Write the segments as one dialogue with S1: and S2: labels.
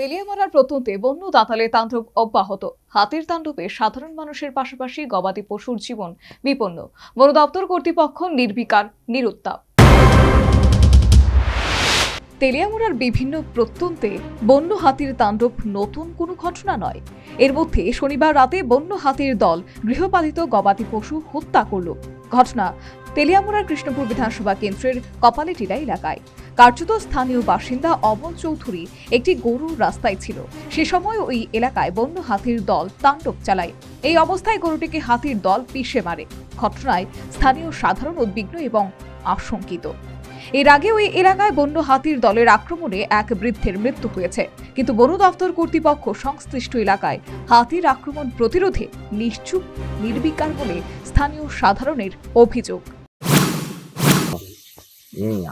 S1: তেলিয়ামুড়ার প্রত্যন্তে বন্য দাঁতালের তাণ্ডব অব্যাহত। হাতির তাণ্ডবে সাধারণ মানুষের পাশাপাশি গবাদি পশুর জীবন বিপন্ন। বন দপ্তর কর্তৃপক্ষ নির্বিকার, নিরুত্তাপ। তেলিয়ামুড়ার বিভিন্ন প্রত্যন্তে বন্য হাতির তাণ্ডব নতুন কোনো ঘটনা নয়। এর মধ্যে শনিবার রাতে বন্য হাতির দল গৃহপালিত গবাদি পশু হত্যা করল। ঘটনা তেলিয়ামুড়ার কৃষ্ণপুর বিধানসভা কেন্দ্রের কপালেটিলা এলাকায়। কার্যত স্থানীয় বাসিন্দা অমল চৌধুরী একটি গরুর রাস্তায় ছিল। সে সময় ওই এলাকায় বন্য হাতির দল তাণ্ডব চালায়। এই অবস্থায় গরুটিকে হাতির দল পিষে মারে। ঘটনায় স্থানীয় সাধারণ উদ্বিগ্ন এবং আশঙ্কিত। এর আগে ওই এলাকায় বন্য হাতির দলের আক্রমণে এক বৃদ্ধের মৃত্যু হয়েছে, কিন্তু বন দপ্তর কর্তৃপক্ষ সংশ্লিষ্ট এলাকায় হাতির আক্রমণ প্রতিরোধে নিশ্চুপ, নির্বিকার বলে স্থানীয় সাধারণের অভিযোগ।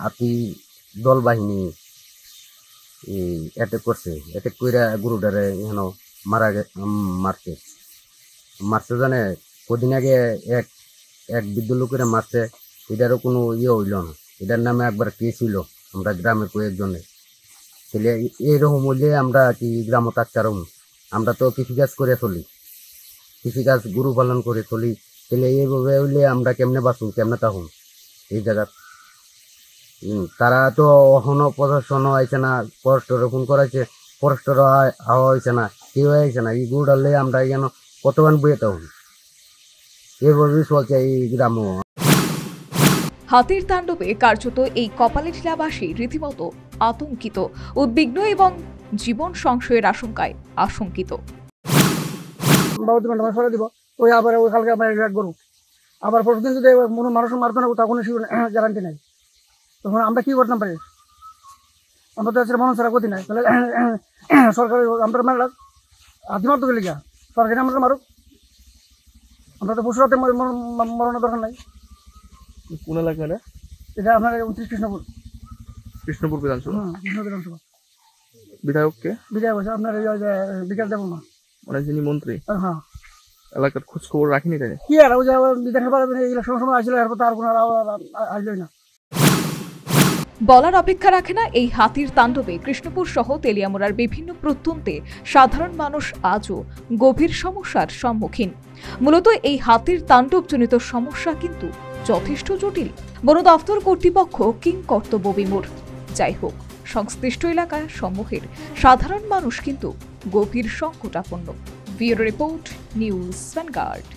S2: হাতি দল বাহিনী অ্যাটাক করছে, অ্যাটাক করে গরুটারে মারছে জানে। কদিন আগে এক বৃদ্ধ লোকের মারছে, এটারও কোনো হইল না। এটার নামে একবার কেস হইল আমরা গ্রামের কয়েকজনে। তাহলে এইরকম হইলে আমরা কি গ্রামে থাকতে পারব? আমরা তো কৃষিকাজ করে চলি, কৃষিকাজ গরু পালন করে চলি। তাহলে এইভাবে হইলে আমরা কেমনে বাঁচুন, কেমনে থাকুন এই জায়গা? তারা তো এখনো প্রশাসনও আইছে না, ফরেস্টর ফোন করাইছে, ফরেস্টর হাওয়া হয়েছে না, কেউ আইছে না। এই গরুটালে আমরা কেন কতক্ষণ বইয়ে থাকুন? এইভাবেই চলছে এই গ্রামও।
S1: হাতির তাণ্ডবে কার্যত এই কপালেটিলাবাসী রীতিমতো আতঙ্কিত, উদ্বিগ্ন এবং জীবন সংশয়ের আশঙ্কায় আশঙ্কিত।
S3: দিব ওই আবার ওই কালকে আবার গরু আবার প্রতিদিন যদি কোনো মানুষ মারতো না, তখন গ্যারান্টি নাই। তখন আমরা কি করতাম পারি? আমরা তো মন ছাড়া ক্ষতি নাই। তাহলে সরকারি আমরা মারলাম, হাতি মারতো গেলে গিয়া সরকারি আমরা মারুক। আমরা তো পশুরাতে মরণের দরকার নাই।
S4: কোন এলাকা এটা?
S3: এটা আপনার 29
S4: কৃষ্ণপুর বিধানসভা।
S3: কৃষ্ণপুর বিধানসভা।
S4: বিধায়ককে?
S3: বিধায়ক হচ্ছে আপনার বিকাশ দেব না,
S4: মানে যিনি মন্ত্রী।
S3: হ্যাঁ।
S4: এলাকার খোঁজ খবর রাখিনি তাই?
S3: কি আর ওই যে বিধানসভা ইলেকশন সময় আসলে এরপর তার কোনো আসলোই না।
S1: বলার অপেক্ষা রাখে না এই হাতির তাণ্ডবে কৃষ্ণপুর সহ তেলিয়ামুড়ার বিভিন্ন প্রত্যন্তে সাধারণ মানুষ আজও গভীর সমস্যার সম্মুখীন। মূলত এই হাতির তাণ্ডবজনিত সমস্যা কিন্তু যথেষ্ট জটিল। বন দপ্তর কর্তৃপক্ষ কিংকর্তব্য বিমূঢ়। যাই হোক, সংশ্লিষ্ট এলাকায় সমূহের সাধারণ মানুষ কিন্তু গভীর সংকটাপন্ন। Bureau report, news vanguard.